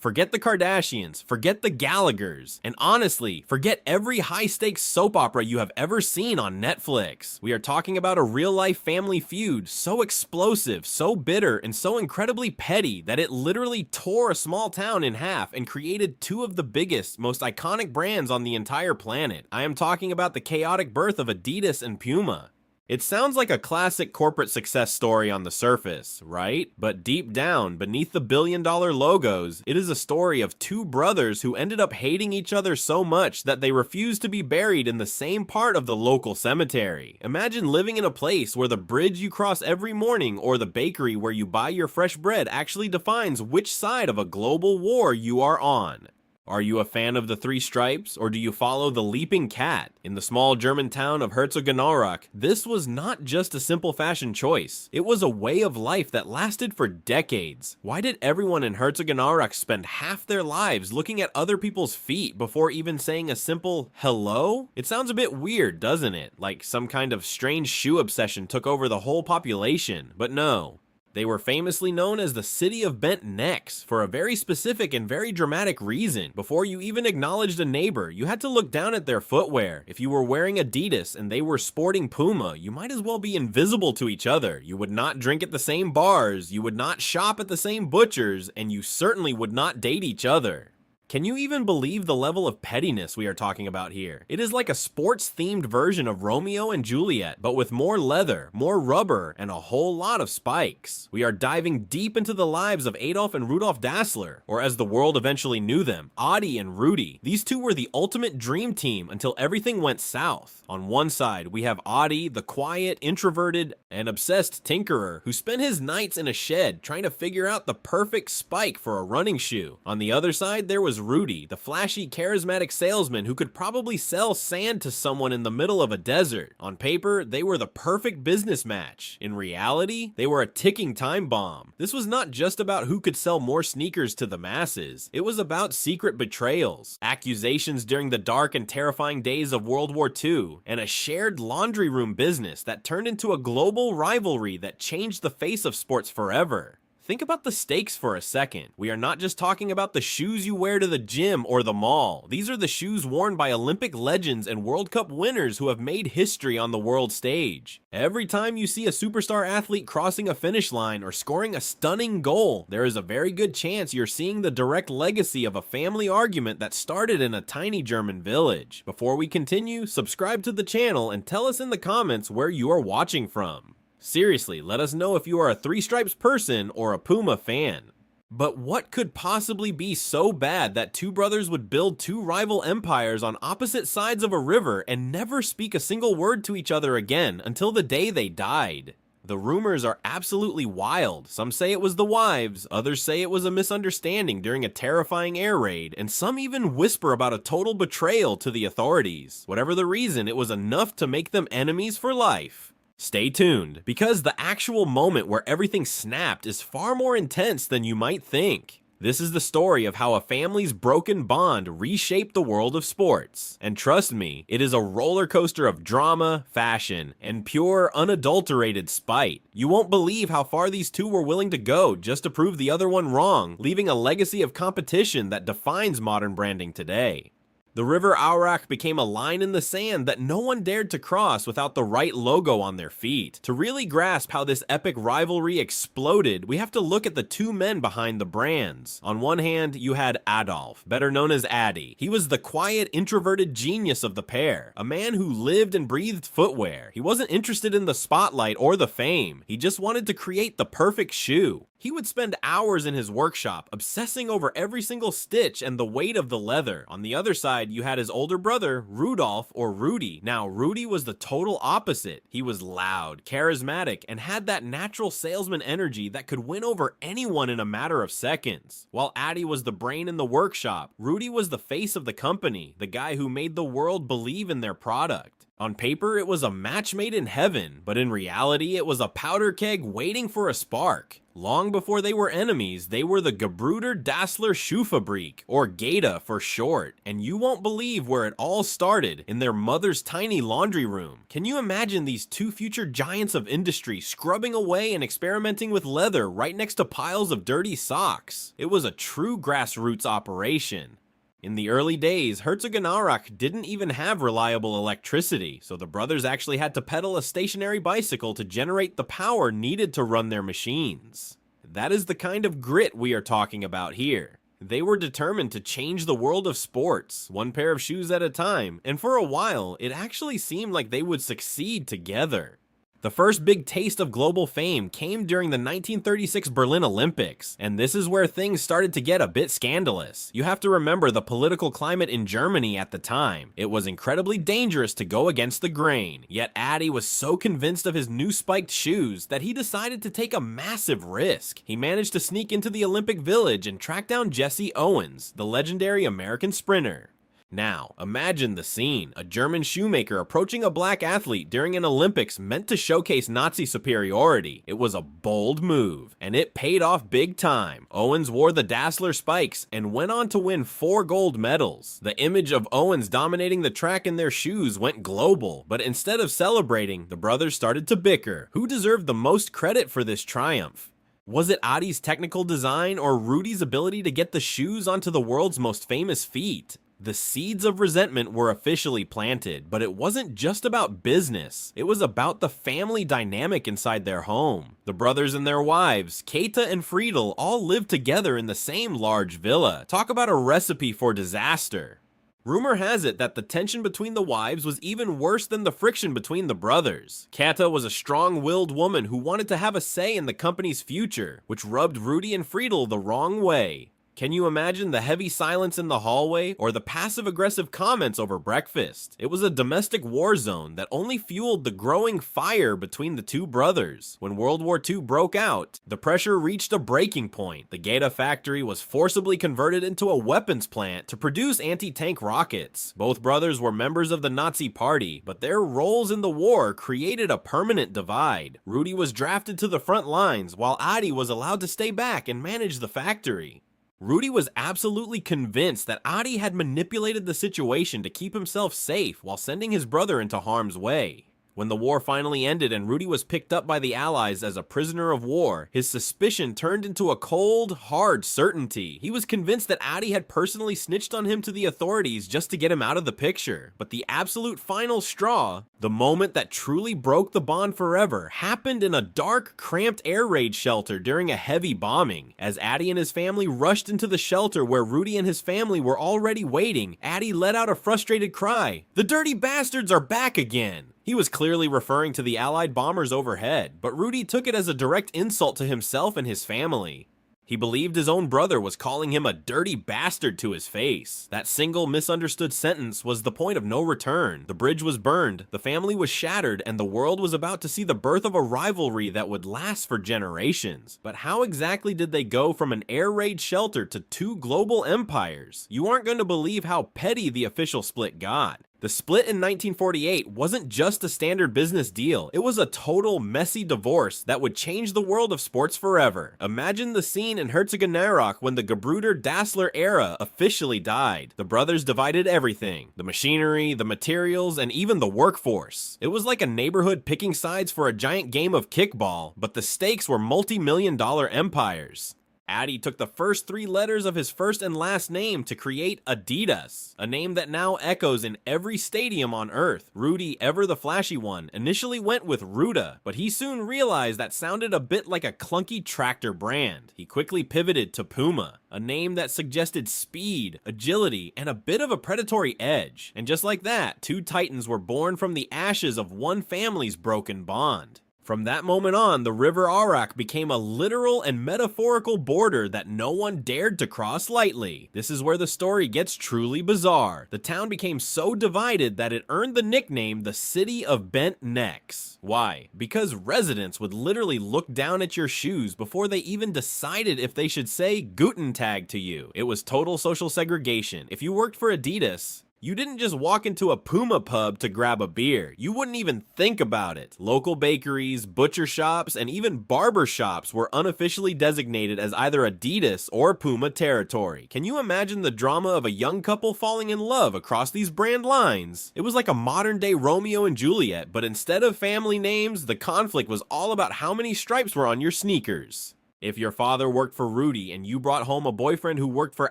Forget the Kardashians, forget the Gallaghers, and honestly, forget every high-stakes soap opera you have ever seen on Netflix. We are talking about a real-life family feud so explosive, so bitter, and so incredibly petty that it literally tore a small town in half and created two of the biggest, most iconic brands on the entire planet. I am talking about the chaotic birth of Adidas and Puma. It sounds like a classic corporate success story on the surface, right? But deep down, beneath the billion-dollar logos, it is a story of two brothers who ended up hating each other so much that they refused to be buried in the same part of the local cemetery. Imagine living in a place where the bridge you cross every morning or the bakery where you buy your fresh bread actually defines which side of a global war you are on. Are you a fan of the Three Stripes, or do you follow the Leaping Cat? In the small German town of Herzogenaurach, this was not just a simple fashion choice. It was a way of life that lasted for decades. Why did everyone in Herzogenaurach spend half their lives looking at other people's feet before even saying a simple hello? It sounds a bit weird, doesn't it? Like some kind of strange shoe obsession took over the whole population, but no. They were famously known as the City of Bent Necks for a very specific and very dramatic reason. Before you even acknowledged a neighbor, you had to look down at their footwear. If you were wearing Adidas and they were sporting Puma, you might as well be invisible to each other. You would not drink at the same bars, you would not shop at the same butchers, and you certainly would not date each other. Can you even believe the level of pettiness we are talking about here? It is like a sports-themed version of Romeo and Juliet, but with more leather, more rubber, and a whole lot of spikes. We are diving deep into the lives of Adolf and Rudolf Dassler, or as the world eventually knew them, Adi and Rudy. These two were the ultimate dream team until everything went south. On one side, we have Adi, the quiet, introverted, and obsessed tinkerer who spent his nights in a shed trying to figure out the perfect spike for a running shoe. On the other side, there was Rudy, the flashy, charismatic salesman who could probably sell sand to someone in the middle of a desert. On paper, they were the perfect business match. In reality, they were a ticking time bomb. This was not just about who could sell more sneakers to the masses. It was about secret betrayals, accusations during the dark and terrifying days of World War II, and a shared laundry room business that turned into a global rivalry that changed the face of sports forever. Think about the stakes for a second. We are not just talking about the shoes you wear to the gym or the mall. These are the shoes worn by Olympic legends and World Cup winners who have made history on the world stage. Every time you see a superstar athlete crossing a finish line or scoring a stunning goal, there is a very good chance you're seeing the direct legacy of a family argument that started in a tiny German village. Before we continue, subscribe to the channel and tell us in the comments where you are watching from. Seriously, let us know if you are a Three Stripes person or a Puma fan. But what could possibly be so bad that two brothers would build two rival empires on opposite sides of a river and never speak a single word to each other again until the day they died? The rumors are absolutely wild. Some say it was the wives, others say it was a misunderstanding during a terrifying air raid, and some even whisper about a total betrayal to the authorities. Whatever the reason, it was enough to make them enemies for life. Stay tuned, because the actual moment where everything snapped is far more intense than you might think. This is the story of how a family's broken bond reshaped the world of sports. And trust me, it is a roller coaster of drama, fashion, and pure, unadulterated spite. You won't believe how far these two were willing to go just to prove the other one wrong, leaving a legacy of competition that defines modern branding today. The River Aurach became a line in the sand that no one dared to cross without the right logo on their feet. To really grasp how this epic rivalry exploded, we have to look at the two men behind the brands. On one hand, you had Adolf, better known as Adi. He was the quiet, introverted genius of the pair, a man who lived and breathed footwear. He wasn't interested in the spotlight or the fame. He just wanted to create the perfect shoe. He would spend hours in his workshop, obsessing over every single stitch and the weight of the leather. On the other side, you had his older brother, Rudolf, or Rudy. Now, Rudy was the total opposite. He was loud, charismatic, and had that natural salesman energy that could win over anyone in a matter of seconds. While Adi was the brain in the workshop, Rudy was the face of the company, the guy who made the world believe in their product. On paper, it was a match made in heaven, but in reality, it was a powder keg waiting for a spark. Long before they were enemies, they were the Gebruder Dassler Schuhfabrik, or GATA for short, and you won't believe where it all started, in their mother's tiny laundry room. Can you imagine these two future giants of industry scrubbing away and experimenting with leather right next to piles of dirty socks? It was a true grassroots operation. In the early days, Herzogenaurach didn't even have reliable electricity, so the brothers actually had to pedal a stationary bicycle to generate the power needed to run their machines. That is the kind of grit we are talking about here. They were determined to change the world of sports, one pair of shoes at a time, and for a while, it actually seemed like they would succeed together. The first big taste of global fame came during the 1936 Berlin Olympics, and this is where things started to get a bit scandalous. You have to remember the political climate in Germany at the time. It was incredibly dangerous to go against the grain, yet Adi was so convinced of his new spiked shoes that he decided to take a massive risk. He managed to sneak into the Olympic Village and track down Jesse Owens, the legendary American sprinter. Now, imagine the scene. A German shoemaker approaching a black athlete during an Olympics meant to showcase Nazi superiority. It was a bold move, and it paid off big time. Owens wore the Dassler spikes and went on to win 4 gold medals. The image of Owens dominating the track in their shoes went global, but instead of celebrating, the brothers started to bicker. Who deserved the most credit for this triumph? Was it Adi's technical design or Rudy's ability to get the shoes onto the world's most famous feet? The seeds of resentment were officially planted, but it wasn't just about business. It was about the family dynamic inside their home. The brothers and their wives, Kata and Friedel, all lived together in the same large villa. Talk about a recipe for disaster. Rumor has it that the tension between the wives was even worse than the friction between the brothers. Kata was a strong-willed woman who wanted to have a say in the company's future, which rubbed Rudy and Friedel the wrong way. Can you imagine the heavy silence in the hallway or the passive-aggressive comments over breakfast? It was a domestic war zone that only fueled the growing fire between the two brothers. When World War II broke out, the pressure reached a breaking point. The GATA factory was forcibly converted into a weapons plant to produce anti-tank rockets. Both brothers were members of the Nazi Party, but their roles in the war created a permanent divide. Rudy was drafted to the front lines, while Adi was allowed to stay back and manage the factory. Rudy was absolutely convinced that Adi had manipulated the situation to keep himself safe while sending his brother into harm's way. When the war finally ended and Rudy was picked up by the Allies as a prisoner of war, his suspicion turned into a cold, hard certainty. He was convinced that Adi had personally snitched on him to the authorities just to get him out of the picture. But the absolute final straw, the moment that truly broke the bond forever, happened in a dark, cramped air raid shelter during a heavy bombing. As Adi and his family rushed into the shelter where Rudy and his family were already waiting, Adi let out a frustrated cry. "The dirty bastards are back again!" He was clearly referring to the Allied bombers overhead, but Rudy took it as a direct insult to himself and his family. He believed his own brother was calling him a dirty bastard to his face. That single misunderstood sentence was the point of no return. The bridge was burned, the family was shattered, and the world was about to see the birth of a rivalry that would last for generations. But how exactly did they go from an air raid shelter to 2 global empires? You aren't going to believe how petty the official split got. The split in 1948 wasn't just a standard business deal, it was a total messy divorce that would change the world of sports forever. Imagine the scene in Herzogenaurach when the Gebruder Dassler era officially died. The brothers divided everything, the machinery, the materials, and even the workforce. It was like a neighborhood picking sides for a giant game of kickball, but the stakes were multi-million-dollar empires. Adi took the first 3 letters of his first and last name to create Adidas, a name that now echoes in every stadium on Earth. Rudy, ever the flashy one, initially went with Ruda, but he soon realized that sounded a bit like a clunky tractor brand. He quickly pivoted to Puma, a name that suggested speed, agility, and a bit of a predatory edge. And just like that, 2 titans were born from the ashes of one family's broken bond. From that moment on, the River Arak became a literal and metaphorical border that no one dared to cross lightly. This is where the story gets truly bizarre. The town became so divided that it earned the nickname the City of Bent Necks. Why? Because residents would literally look down at your shoes before they even decided if they should say Guten Tag to you. It was total social segregation. If you worked for Adidas, You didn't just walk into a Puma pub to grab a beer. You wouldn't even think about it. Local bakeries, butcher shops, and even barber shops were unofficially designated as either Adidas or Puma territory. Can you imagine the drama of a young couple falling in love across these brand lines? It was like a modern-day Romeo and Juliet, but instead of family names, the conflict was all about how many stripes were on your sneakers. If your father worked for Rudy and you brought home a boyfriend who worked for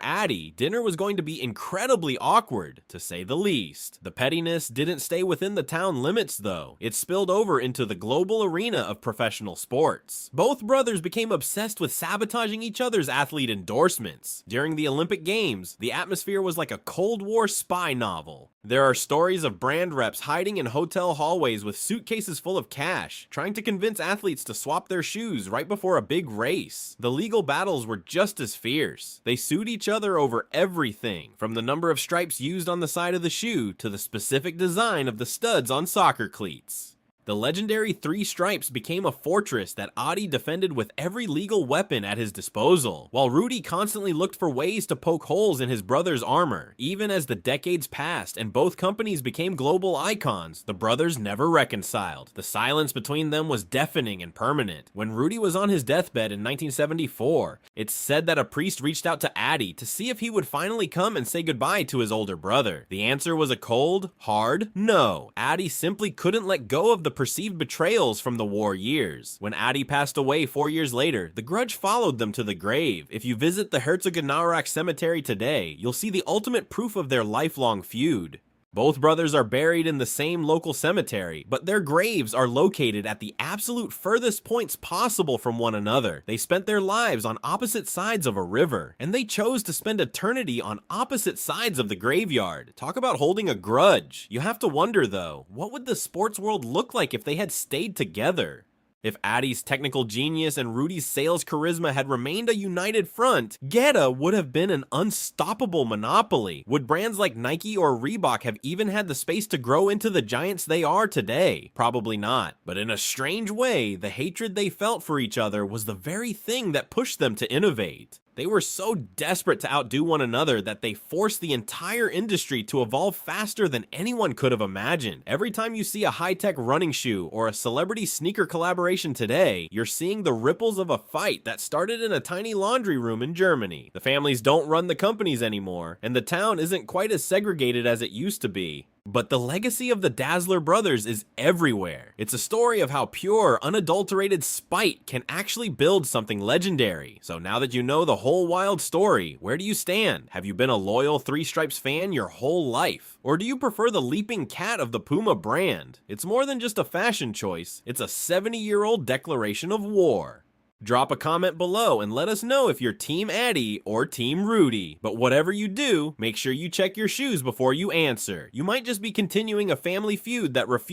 Addie, dinner was going to be incredibly awkward, to say the least. The pettiness didn't stay within the town limits though. It spilled over into the global arena of professional sports. Both brothers became obsessed with sabotaging each other's athlete endorsements. During the Olympic Games, the atmosphere was like a Cold War spy novel. There are stories of brand reps hiding in hotel hallways with suitcases full of cash, trying to convince athletes to swap their shoes right before a big race. The legal battles were just as fierce. They sued each other over everything, from the number of stripes used on the side of the shoe to the specific design of the studs on soccer cleats. The legendary 3 stripes became a fortress that Adi defended with every legal weapon at his disposal, while Rudy constantly looked for ways to poke holes in his brother's armor. Even as the decades passed and both companies became global icons, the brothers never reconciled. The silence between them was deafening and permanent. When Rudy was on his deathbed in 1974, it's said that a priest reached out to Adi to see if he would finally come and say goodbye to his older brother. The answer was a cold, hard no. Adi simply couldn't let go of the perceived betrayals from the war years. When Adi passed away 4 years later, the grudge followed them to the grave. If you visit the Herzogenaurach cemetery today, you'll see the ultimate proof of their lifelong feud. Both brothers are buried in the same local cemetery, but their graves are located at the absolute furthest points possible from one another. They spent their lives on opposite sides of a river, and they chose to spend eternity on opposite sides of the graveyard. Talk about holding a grudge. You have to wonder though, what would the sports world look like if they had stayed together? If Adi's technical genius and Rudy's sales charisma had remained a united front, Geta would have been an unstoppable monopoly. Would brands like Nike or Reebok have even had the space to grow into the giants they are today? Probably not. But in a strange way, the hatred they felt for each other was the very thing that pushed them to innovate. They were so desperate to outdo one another that they forced the entire industry to evolve faster than anyone could have imagined. Every time you see a high-tech running shoe or a celebrity sneaker collaboration today, you're seeing the ripples of a fight that started in a tiny laundry room in Germany. The families don't run the companies anymore, and the town isn't quite as segregated as it used to be. But the legacy of the Dazzler brothers is everywhere. It's a story of how pure, unadulterated spite can actually build something legendary. So now that you know the whole wild story, where do you stand? Have you been a loyal 3 Stripes fan your whole life? Or do you prefer the leaping cat of the Puma brand? It's more than just a fashion choice, it's a 70-year-old declaration of war. Drop a comment below and let us know if you're Team Adi or Team Rudy. But whatever you do, make sure you check your shoes before you answer. You might just be continuing a family feud that refuses